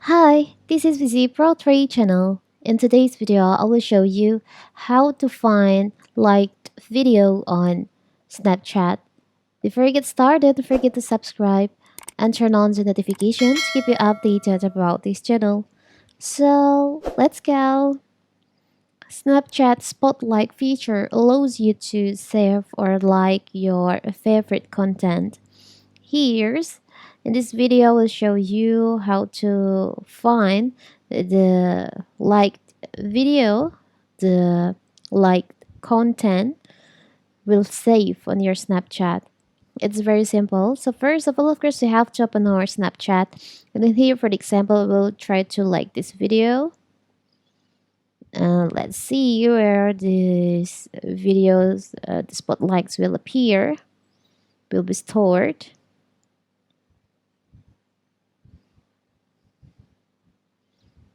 Hi, this is Vizi Pro 3 channel. In today's video, I will show you how to find liked video on Snapchat. Before you get started, don't forget to subscribe and turn on the notifications to keep you updated about this channel. So, let's go. Snapchat Spotlight feature allows you to save or like your favorite content. Here's in this video, I will show you how to find the liked video, the liked content will save on your Snapchat. It's very simple. So first of all, of course, you have to open our Snapchat. And then here, for the example, we'll try to like this video. Let's see where these videos, the spotlights will appear, will be stored.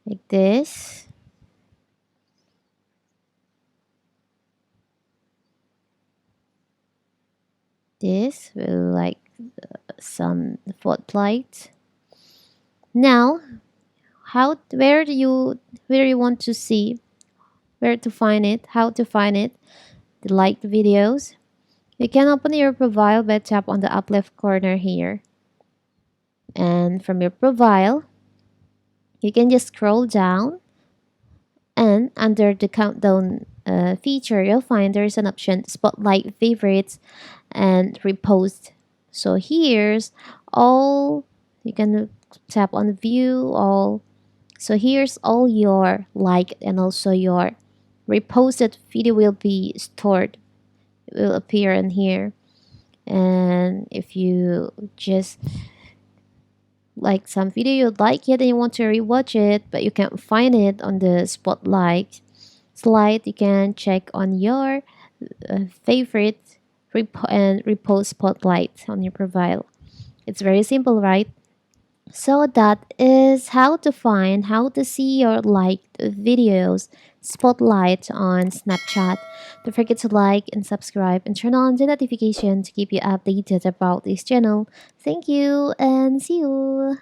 Like this. This will like some spotlight. Now, how where you want to see, where to find it, how to find it, the liked videos. You can open your profile by tap on the up left corner here. And from your profile, you can just scroll down, and under the countdown feature, you'll find there's an option spotlight favorites and repost. So here's all, you can tap on view all. So here's all your like and also your reposted video will be stored. It will appear in here. And if you just like some video you like it and you want to rewatch it but you can't find it on the spotlight slide, you can check on your favorite and repost spotlight on your profile. It's very simple, right? So that is how to find, how to see your liked videos spotlight on Snapchat. Don't forget to like and subscribe and turn on the notification to keep you updated about this channel. Thank you and see you.